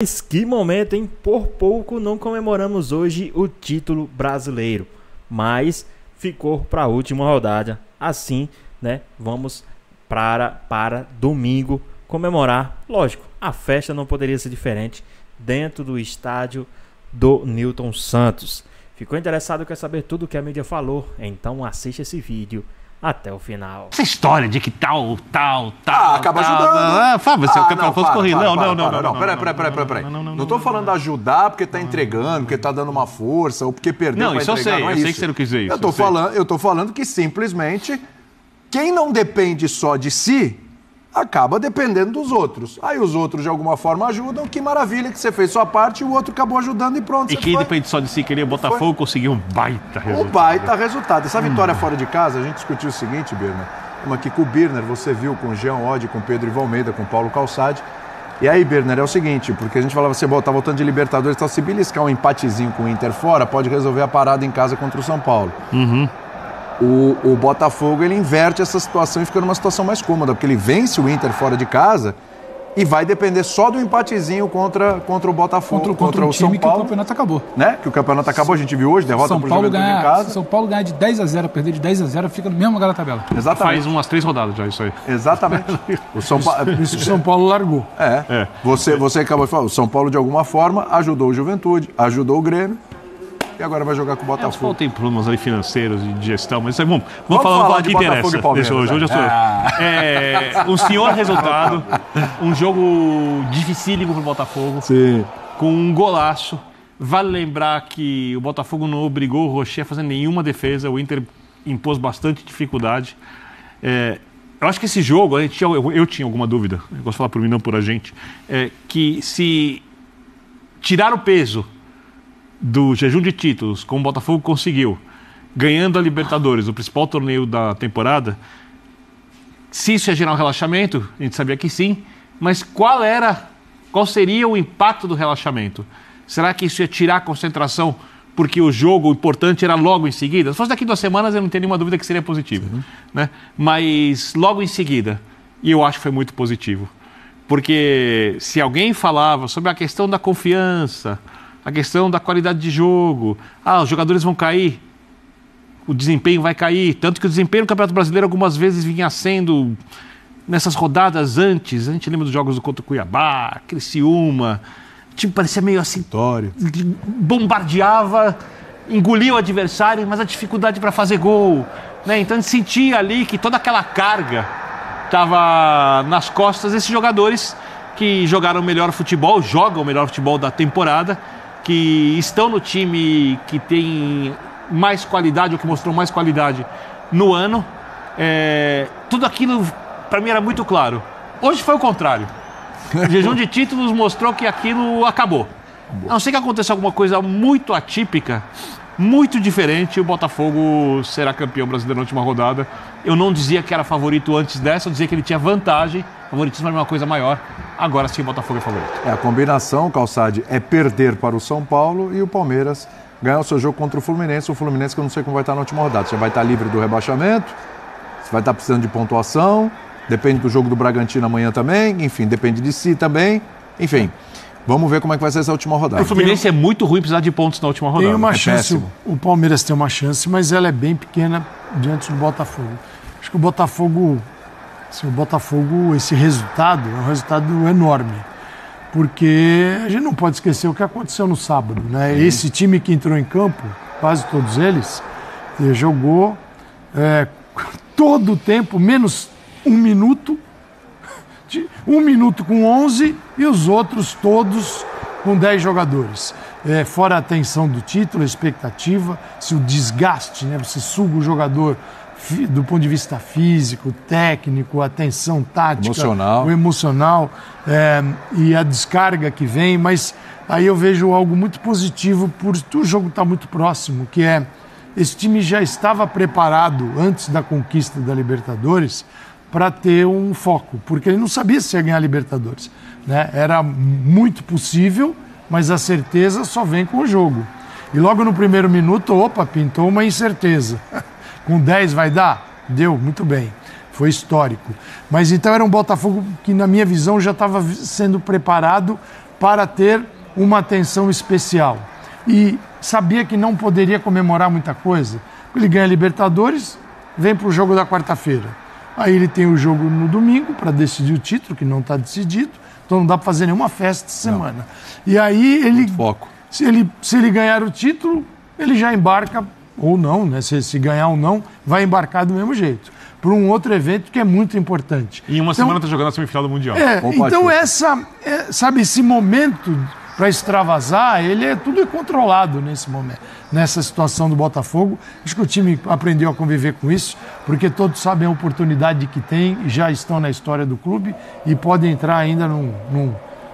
Mas que momento, hein? Por pouco não comemoramos hoje o título brasileiro, mas ficou para a última rodada. Assim, né? Vamos para domingo comemorar. Lógico, a festa não poderia ser diferente dentro do estádio do Newton Santos. Ficou interessado, quer saber tudo o que a mídia falou? Então assiste esse vídeo até o final. Essa história de que tal. Acaba ajudando. Fábio, você é o campeão fosse corrido. Não. Peraí. Não tô falando ajudar porque tá entregando, porque tá dando uma força, ou porque perdeu pra entregar. Não, eu sei que você não quis dizer isso. Eu tô falando que simplesmente quem não depende só de si acaba dependendo dos outros. Aí os outros de alguma forma ajudam, que maravilha que você fez sua parte e o outro acabou ajudando e pronto. E quem depende só de si, queria Botafogo, conseguiu um baita resultado. Um baita resultado. Essa vitória fora de casa, a gente discutiu o seguinte, Birner. Estamos aqui com o Birner, você viu com o Jean Oddi, com o Pedro Ivo Almeida, com o Paulo Calçade. E aí, Birner, é o seguinte, porque a gente falava, você tá voltando de Libertadores, então se beliscar um empatezinho com o Inter fora, pode resolver a parada em casa contra o São Paulo. O Botafogo, ele inverte essa situação e fica numa situação mais cômoda, porque ele vence o Inter fora de casa e vai depender só do empatezinho contra o Botafogo, contra o São Paulo. Que o campeonato acabou. Né? Que o campeonato acabou, a gente viu hoje, derrota pro Juventude em casa. São Paulo ganhar de 10-0, perder de 10-0, fica no mesmo lugar da tabela. Exatamente. Faz umas 3 rodadas já isso aí. Exatamente. O São Paulo largou. Você acabou de falar, o São Paulo de alguma forma ajudou o Juventude, ajudou o Grêmio. E agora vai jogar com o Botafogo. São Paulo tem problemas ali financeiros e de gestão, mas vamos falar de que interessa. Hoje eu sou. Um senhor resultado, um jogo dificílimo pro Botafogo. Sim. Com um golaço. Vale lembrar que o Botafogo não obrigou o Rocher a fazer nenhuma defesa, o Inter impôs bastante dificuldade. Eu acho que esse jogo, eu tinha alguma dúvida, eu gosto de falar por mim, não por a gente, que se tirar o peso do jejum de títulos, como o Botafogo conseguiu, ganhando a Libertadores, o principal torneio da temporada, se isso ia gerar um relaxamento, a gente sabia que sim, mas qual seria o impacto do relaxamento? Será que isso ia tirar a concentração porque o jogo importante era logo em seguida? Se fosse daqui 2 semanas, eu não tenho nenhuma dúvida que seria positivo, né? Mas logo em seguida, e eu acho que foi muito positivo, porque se alguém falava sobre a questão da confiança, a questão da qualidade de jogo, os jogadores vão cair, o desempenho vai cair, tanto que o desempenho no Campeonato Brasileiro algumas vezes vinha sendo, nessas rodadas antes, a gente lembra dos jogos contra o Cuiabá, Criciúma, o time parecia meio assim, bombardeava, engolia o adversário, mas a dificuldade para fazer gol, né? Então a gente sentia ali que toda aquela carga estava nas costas desses jogadores que jogaram o melhor futebol, jogam o melhor futebol da temporada, que estão no time que tem mais qualidade, ou que mostrou mais qualidade no ano. Tudo aquilo, para mim, era muito claro. Hoje foi o contrário. O jejum de títulos mostrou que aquilo acabou. A não ser que aconteça alguma coisa muito atípica, muito diferente, o Botafogo será campeão brasileiro na última rodada. Eu não dizia que era favorito antes dessa, eu dizia que ele tinha vantagem. Favoritismo era uma coisa maior. Agora sim o Botafogo é favorito. A combinação, Calçade, é perder para o São Paulo e o Palmeiras ganhar o seu jogo contra o Fluminense. O Fluminense que eu não sei como vai estar na última rodada. Você vai estar livre do rebaixamento, você vai estar precisando de pontuação, depende do jogo do Bragantino amanhã também, enfim, depende de si também. Enfim, vamos ver como é que vai ser essa última rodada. O Fluminense é muito ruim precisar de pontos na última rodada. Tem uma chance, o Palmeiras tem uma chance, mas ela é bem pequena diante do Botafogo. Acho que o Botafogo, esse resultado é um resultado enorme, porque a gente não pode esquecer o que aconteceu no sábado, né? Esse time que entrou em campo, quase todos eles, jogou todo o tempo, menos 1 minuto, 1 minuto com 11 e os outros todos com 10 jogadores. Fora a tensão do título, a expectativa, se o desgaste, né? Você suga o jogador do ponto de vista físico, técnico, a tensão tática, o emocional e a descarga que vem, mas aí eu vejo algo muito positivo por o jogo estar muito próximo, que esse time já estava preparado antes da conquista da Libertadores para ter um foco, porque ele não sabia se ia ganhar a Libertadores, né? Era muito possível, mas a certeza só vem com o jogo. E logo no primeiro minuto, pintou uma incerteza. Com 10 vai dar? Deu, muito bem. Foi histórico. Mas então era um Botafogo que, na minha visão, já estava sendo preparado para ter uma atenção especial. E sabia que não poderia comemorar muita coisa. Ele ganha a Libertadores, vem para o jogo da quarta-feira. Aí ele tem o jogo no domingo para decidir o título, que não está decidido. Então não dá para fazer nenhuma festa essa semana. E aí ele, se ele ganhar o título, ele já embarca, ou não, né? Se ganhar ou não, vai embarcar do mesmo jeito. Para um outro evento que é muito importante. E em uma semana está jogando a semifinal do Mundial. Então sabe, esse momento para extravasar, ele é tudo controlado nesse momento, nessa situação do Botafogo. Acho que o time aprendeu a conviver com isso, porque todos sabem a oportunidade que tem, já estão na história do clube e podem entrar ainda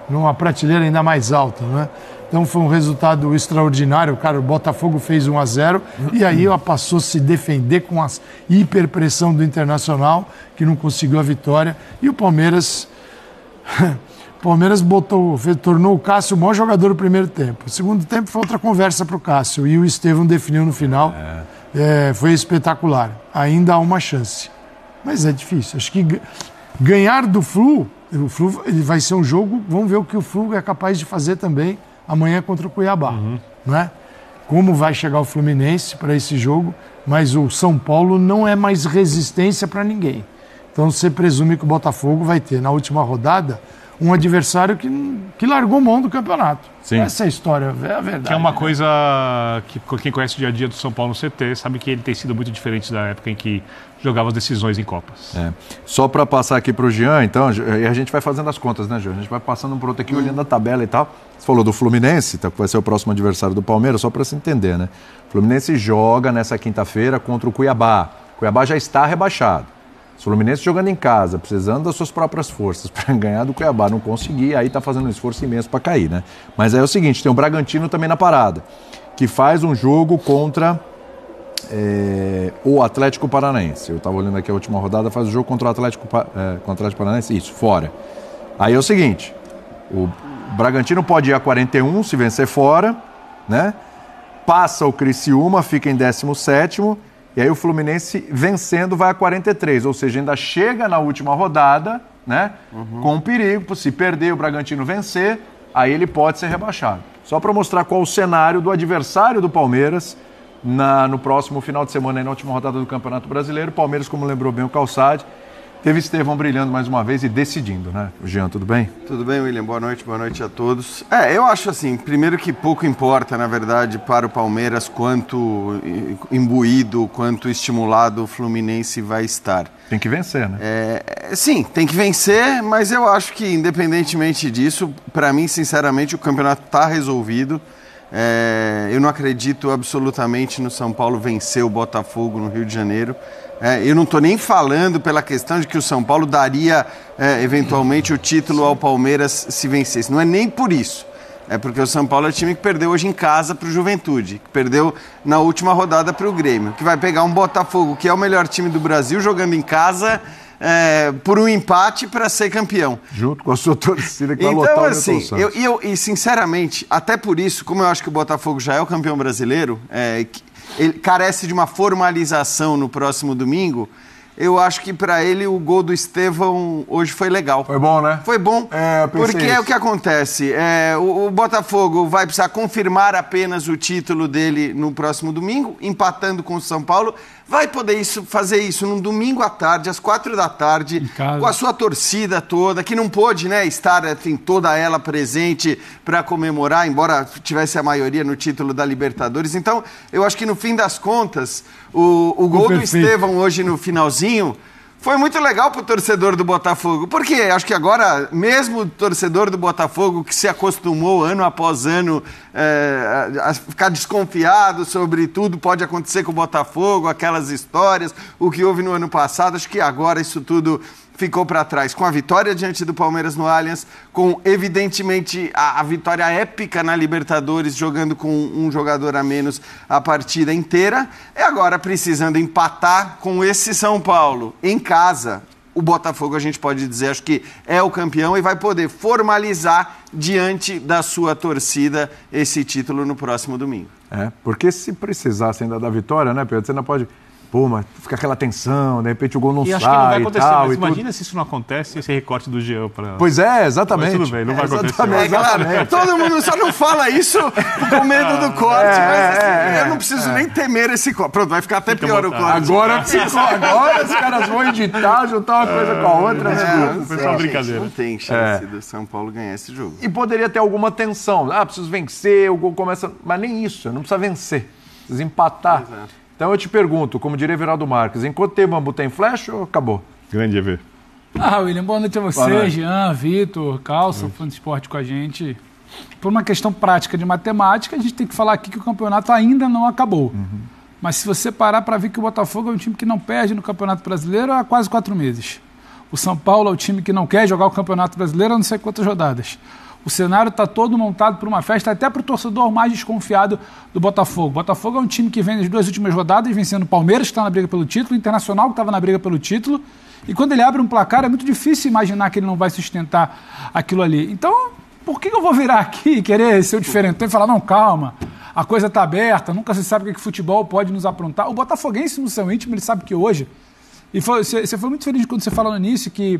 numa prateleira ainda mais alta, né? Então foi um resultado extraordinário. Cara, o Botafogo fez 1-0 e aí passou a se defender com a hiperpressão do Internacional, que não conseguiu a vitória. E o Palmeiras tornou o Cássio o maior jogador do primeiro tempo. O segundo tempo foi outra conversa para o Cássio e o Estevão definiu no final. Foi espetacular. Ainda há uma chance. Mas é difícil. Acho que ganhar do Flu, ele vai ser um jogo, vamos ver o que o Flu é capaz de fazer também amanhã contra o Cuiabá. Né? Como vai chegar o Fluminense para esse jogo, mas o São Paulo não é mais resistência para ninguém. Então você presume que o Botafogo vai ter na última rodada um adversário que largou mão do campeonato. Sim. Essa é a história, é a verdade. Que é uma coisa que quem conhece o dia a dia do São Paulo no CT sabe que ele tem sido muito diferente da época em que jogava as decisões em Copas. Só para passar aqui para o Jean, então, e a gente vai fazendo as contas, né, Jean? A gente vai passando um por outro aqui, olhando a tabela e tal. Você falou do Fluminense, que vai ser o próximo adversário do Palmeiras, só para se entender, né? O Fluminense joga nessa quinta-feira contra o Cuiabá. O Cuiabá já está rebaixado. O Fluminense jogando em casa, precisando das suas próprias forças para ganhar do Cuiabá, não conseguir, aí está fazendo um esforço imenso para cair, né? Mas aí é o seguinte, tem o Bragantino também na parada, que faz um jogo contra o Atlético Paranaense. Eu estava olhando aqui a última rodada, faz o jogo contra o Atlético Paranaense, isso, fora. Aí é o seguinte, o Bragantino pode ir a 41 se vencer fora, né? Passa o Criciúma, fica em 17º, e aí o Fluminense vencendo vai a 43, ou seja, ainda chega na última rodada, né? Com perigo, se perder o Bragantino vencer, aí ele pode ser rebaixado. Só para mostrar qual o cenário do adversário do Palmeiras no próximo final de semana, aí na última rodada do Campeonato Brasileiro. Palmeiras, como lembrou bem o Calçade, teve Estevão brilhando mais uma vez e decidindo, né? O Jean, tudo bem? Tudo bem, William. Boa noite a todos. Eu acho assim, primeiro que pouco importa, na verdade, para o Palmeiras quanto imbuído, quanto estimulado o Fluminense vai estar. Tem que vencer, né? Sim, tem que vencer, mas eu acho que independentemente disso, para mim, sinceramente, o campeonato está resolvido. Eu não acredito absolutamente no São Paulo vencer o Botafogo no Rio de Janeiro. Eu não estou nem falando pela questão de que o São Paulo daria eventualmente o título ao Palmeiras se vencesse. Não é nem por isso. É porque o São Paulo é o time que perdeu hoje em casa para o Juventude, que perdeu na última rodada para o Grêmio, que vai pegar um Botafogo, que é o melhor time do Brasil, jogando em casa por um empate para ser campeão. Junto com a sua torcida que vai então, lotar o assim, Santos. E sinceramente, até por isso, como eu acho que o Botafogo já é o campeão brasileiro, ele carece de uma formalização no próximo domingo. Eu acho que para ele o gol do Estevão hoje foi legal. Foi bom, né? Foi bom, porque é o que acontece. O Botafogo vai precisar confirmar apenas o título dele no próximo domingo, empatando com o São Paulo. Vai poder fazer isso num domingo à tarde, às 16h, com a sua torcida toda, que não pôde, né, estar toda ela presente para comemorar, embora tivesse a maioria no título da Libertadores. Então, eu acho que no fim das contas, o gol do Estevão hoje no finalzinho foi muito legal para o torcedor do Botafogo, porque acho que agora, mesmo o torcedor do Botafogo, que se acostumou ano após ano a ficar desconfiado sobre tudo pode acontecer com o Botafogo, aquelas histórias, o que houve no ano passado, acho que agora isso tudo ficou para trás. Com a vitória diante do Palmeiras no Allianz, com, evidentemente, a vitória épica na Libertadores, jogando com um jogador a menos a partida inteira, e agora precisando empatar com esse São Paulo em casa. O Botafogo, a gente pode dizer, acho que é o campeão e vai poder formalizar diante da sua torcida esse título no próximo domingo. Porque se precisasse ainda da vitória, né, Pedro? Você ainda pode Pô, mas fica aquela tensão, de repente o gol não sai. E acho que não vai acontecer, tal, mas imagina se isso não acontece, esse recorte do Jean para... Pois é, exatamente. Mas tudo bem, não vai acontecer. Claro, todo mundo só não fala isso com medo do corte, mas assim, eu não preciso nem temer esse corte. Pronto, vai ficar até pior o corte. Agora os caras vão editar, juntar uma coisa com a outra. Brincadeira. Não tem chance do São Paulo ganhar esse jogo. E poderia ter alguma tensão. Preciso vencer, o gol começa... Mas nem isso, não precisa vencer. Precisa empatar. Exato. Então eu te pergunto, como diria Everaldo Marques, enquanto tem bambu tem flecha ou acabou? Grande EV. William, boa noite a você, Jean, Vitor, Calça, fã de esporte com a gente. Por uma questão prática de matemática, a gente tem que falar aqui que o campeonato ainda não acabou. Mas se você parar para ver que o Botafogo é um time que não perde no Campeonato Brasileiro há quase 4 meses. O São Paulo é o time que não quer jogar o Campeonato Brasileiro há não sei quantas rodadas. O cenário está todo montado para uma festa, até para o torcedor mais desconfiado do Botafogo. O Botafogo é um time que vem nas 2 últimas rodadas, vencendo o Palmeiras, que está na briga pelo título, o Internacional, que estava na briga pelo título. E quando ele abre um placar, é muito difícil imaginar que ele não vai sustentar aquilo ali. Então, por que eu vou virar aqui e querer ser o diferentão e falar, não, calma, a coisa está aberta, nunca se sabe o que futebol pode nos aprontar. O botafoguense, no seu íntimo, ele sabe que hoje... E você foi muito feliz quando você falou no início que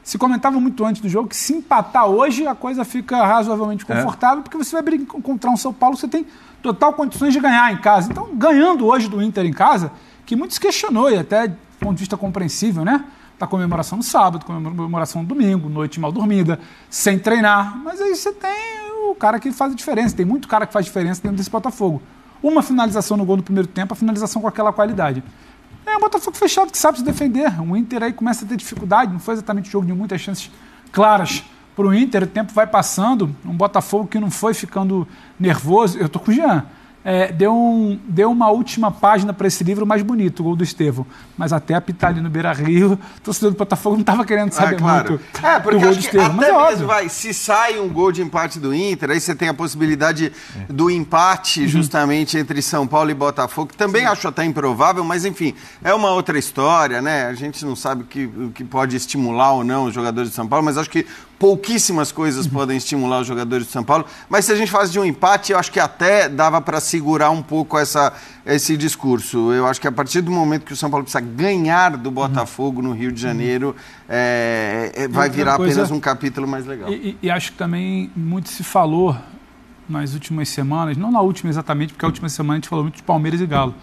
se comentava muito antes do jogo que se empatar hoje a coisa fica razoavelmente confortável, porque você vai encontrar um São Paulo que você tem total condições de ganhar em casa. Então, ganhando hoje do Inter em casa, que muitos questionou, e até do ponto de vista compreensível, né? Da comemoração no sábado, comemoração no domingo, noite mal dormida, sem treinar. Mas aí você tem o cara que faz a diferença. Tem muito cara que faz diferença dentro desse Botafogo. Uma finalização no gol no primeiro tempo, a finalização com aquela qualidade. É um Botafogo fechado que sabe se defender. O Inter aí começa a ter dificuldade, não foi exatamente um jogo de muitas chances claras para o Inter. O tempo vai passando, um Botafogo que não foi ficando nervoso. Eu tô com o Jean. Deu uma última página para esse livro mais bonito, o gol do Estevão. Mas até apitar ali no Beira-Rio, o torcedor do Botafogo não estava querendo saber muito porque do gol do Estevão. Mas até mesmo, se sai um gol de empate do Inter, aí você tem a possibilidade do empate justamente entre São Paulo e Botafogo, que também acho até improvável, mas enfim, é uma outra história, né? A gente não sabe o que pode estimular ou não os jogadores de São Paulo, mas acho que pouquíssimas coisas podem estimular os jogadores de São Paulo, mas se a gente faz de um empate, eu acho que até dava para segurar um pouco esse discurso. Eu acho que a partir do momento que o São Paulo precisa ganhar do Botafogo no Rio de Janeiro, vai virar apenas um capítulo mais legal. E acho que também muito se falou nas últimas semanas, não na última exatamente, porque a última semana a gente falou muito de Palmeiras e Galo,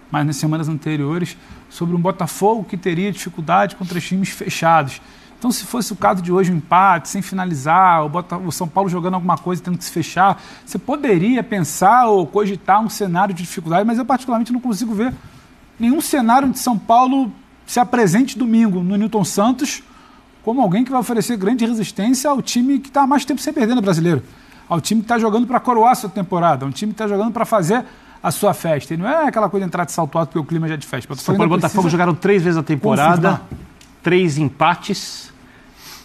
mas nas semanas anteriores, sobre um Botafogo que teria dificuldade contra os times fechados. Então, se fosse o caso de hoje, um empate, sem finalizar, o São Paulo jogando alguma coisa, tendo que se fechar, você poderia pensar ou cogitar um cenário de dificuldade, mas eu particularmente não consigo ver nenhum cenário onde São Paulo se apresente domingo no Newton Santos como alguém que vai oferecer grande resistência ao time que está há mais tempo sem perder no Brasileiro, ao time que está jogando para coroar a sua temporada, ao time que está jogando para fazer a sua festa. E não é aquela coisa de entrar de salto alto porque o clima já é de festa. São Paulo e Botafogo jogaram 3 vezes a temporada, 3 empates,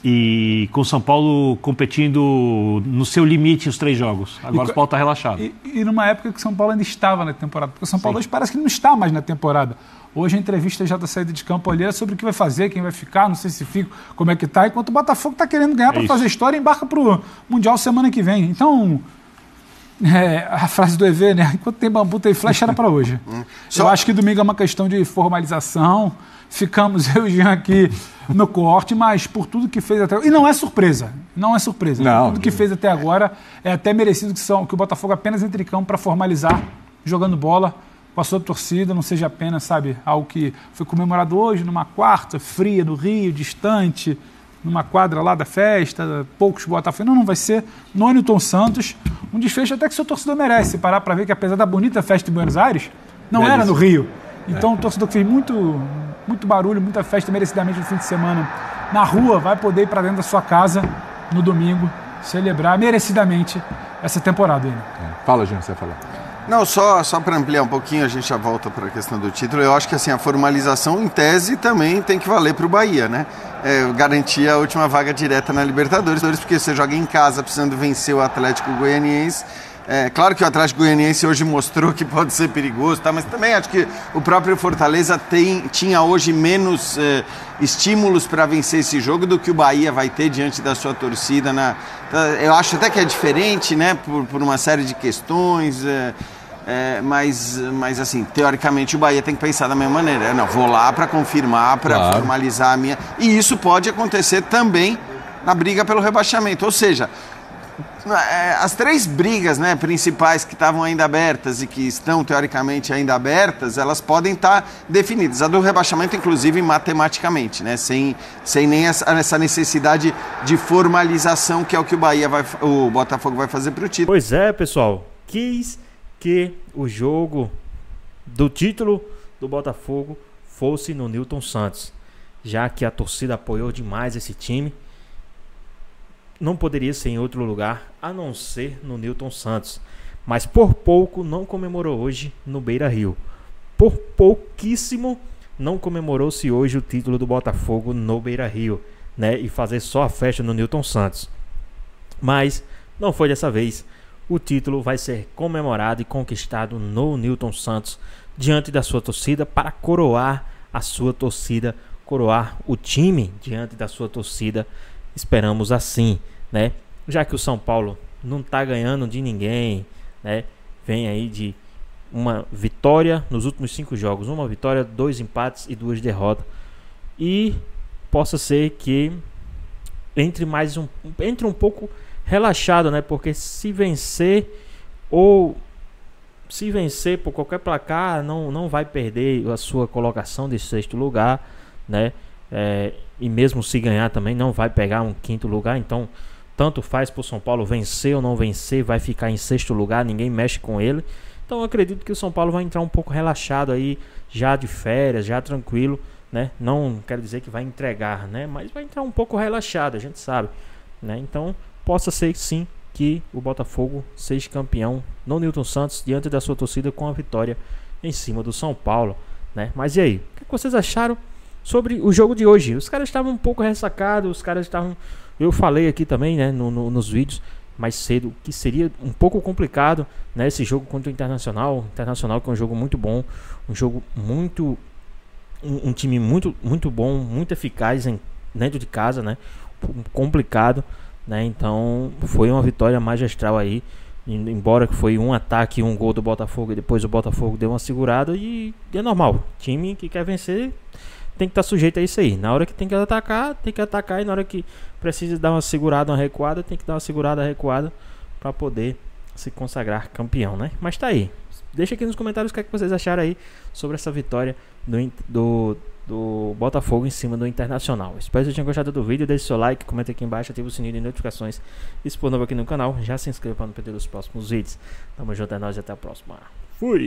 e com o São Paulo competindo no seu limite os 3 jogos. Agora o São Paulo está relaxado. E numa época que o São Paulo ainda estava na temporada, porque o São Paulo hoje parece que não está mais na temporada. Hoje a entrevista já da saída de campo ali é sobre o que vai fazer, quem vai ficar, não sei se fica, como é que tá, enquanto o Botafogo está querendo ganhar para fazer história e embarca para o Mundial semana que vem. Então, a frase do EV, né? Enquanto tem bambu, tem flecha, era para hoje. Eu acho que domingo é uma questão de formalização. Ficamos eu e o Jean aqui no corte, mas por tudo que fez até agora. E não é surpresa. Não é surpresa. Não. Tudo que fez até agora é até merecido que o Botafogo apenas entre em campo para formalizar, jogando bola com a sua torcida, não seja apenas, sabe, algo que foi comemorado hoje, numa quarta fria no Rio, distante, numa quadra lá da festa, poucos Botafogo. Não vai ser no Newton Santos. Um desfecho até que o seu torcedor merece. Parar para ver que apesar da bonita festa em Buenos Aires, não era no Rio. Então o torcedor que fez muito barulho, muita festa merecidamente no fim de semana na rua, vai poder ir para dentro da sua casa no domingo, celebrar merecidamente essa temporada ainda. Fala, Jean, você vai falar. Não, só para ampliar um pouquinho, a gente já volta para a questão do título. Eu acho que assim, a formalização, em tese, também tem que valer para o Bahia, né? Garantir a última vaga direta na Libertadores, porque você joga em casa precisando vencer o Atlético Goianiense. Claro que o Atlético Goianiense hoje mostrou que pode ser perigoso, tá? Mas também acho que o próprio Fortaleza tinha hoje menos estímulos para vencer esse jogo do que o Bahia vai ter diante da sua torcida. Eu acho até que é diferente, né? Por uma série de questões. Mas assim, teoricamente o Bahia tem que pensar da mesma maneira. Não, vou lá para confirmar, para formalizar a minha... E isso pode acontecer também na briga pelo rebaixamento. Ou seja, as 3 brigas, né, principais que estavam ainda abertas e que estão teoricamente ainda abertas, elas podem estar definidas. A do rebaixamento, inclusive, matematicamente, né, sem nem essa necessidade de formalização, que é o que o Botafogo vai fazer para o título. Pois é, pessoal. Quis que o jogo do título do Botafogo fosse no Newton Santos, já que a torcida apoiou demais esse time. Não poderia ser em outro lugar a não ser no Newton Santos, mas por pouco não comemorou hoje no Beira-Rio. Por pouquíssimo não comemorou-se hoje o título do Botafogo no Beira-Rio, né, e fazer só a festa no Newton Santos. Mas não foi dessa vez. O título vai ser comemorado e conquistado no Newton Santos, diante da sua torcida, para coroar a sua torcida, coroar o time diante da sua torcida. Esperamos assim, né? Já que o São Paulo não tá ganhando de ninguém, né? Vem aí de uma vitória nos últimos 5 jogos, uma vitória, 2 empates e 2 derrotas. E possa ser que entre um pouco relaxado, né? Porque se vencer por qualquer placar, não vai perder a sua colocação de 6º lugar, né? E mesmo se ganhar também não vai pegar um 5º lugar. Então tanto faz pro São Paulo vencer ou não vencer, vai ficar em 6º lugar, ninguém mexe com ele. Então eu acredito que o São Paulo vai entrar um pouco relaxado aí, já de férias, já tranquilo, né? Não quero dizer que vai entregar, né? Mas vai entrar um pouco relaxado, a gente sabe, né? Então possa ser sim que o Botafogo seja campeão no Newton Santos, diante da sua torcida, com a vitória em cima do São Paulo, né? Mas e aí, o que vocês acharam sobre o jogo de hoje? Os caras estavam um pouco ressacados, os caras estavam... Eu falei aqui também, né, nos vídeos mais cedo, que seria um pouco complicado, né, esse jogo contra o Internacional. Internacional, que é um jogo muito bom, um jogo muito... Um time muito bom, muito eficaz dentro de casa, né? Complicado, né? Então foi uma vitória magistral aí, embora que foi um ataque e um gol do Botafogo, e depois o Botafogo deu uma segurada, e é normal. Time que quer vencer tem que estar sujeito a isso aí. Na hora que tem que atacar, e na hora que precisa dar uma segurada, uma recuada, tem que dar uma segurada, recuada, para poder se consagrar campeão, né? Mas tá aí. Deixa aqui nos comentários o que é que vocês acharam aí sobre essa vitória do Botafogo em cima do Internacional. Espero que vocês tenham gostado do vídeo. Deixe seu like, comenta aqui embaixo, ative o sininho de notificações. E se for novo aqui no canal, já se inscreva para não perder os próximos vídeos. Tamo junto, é nóis e até a próxima. Fui!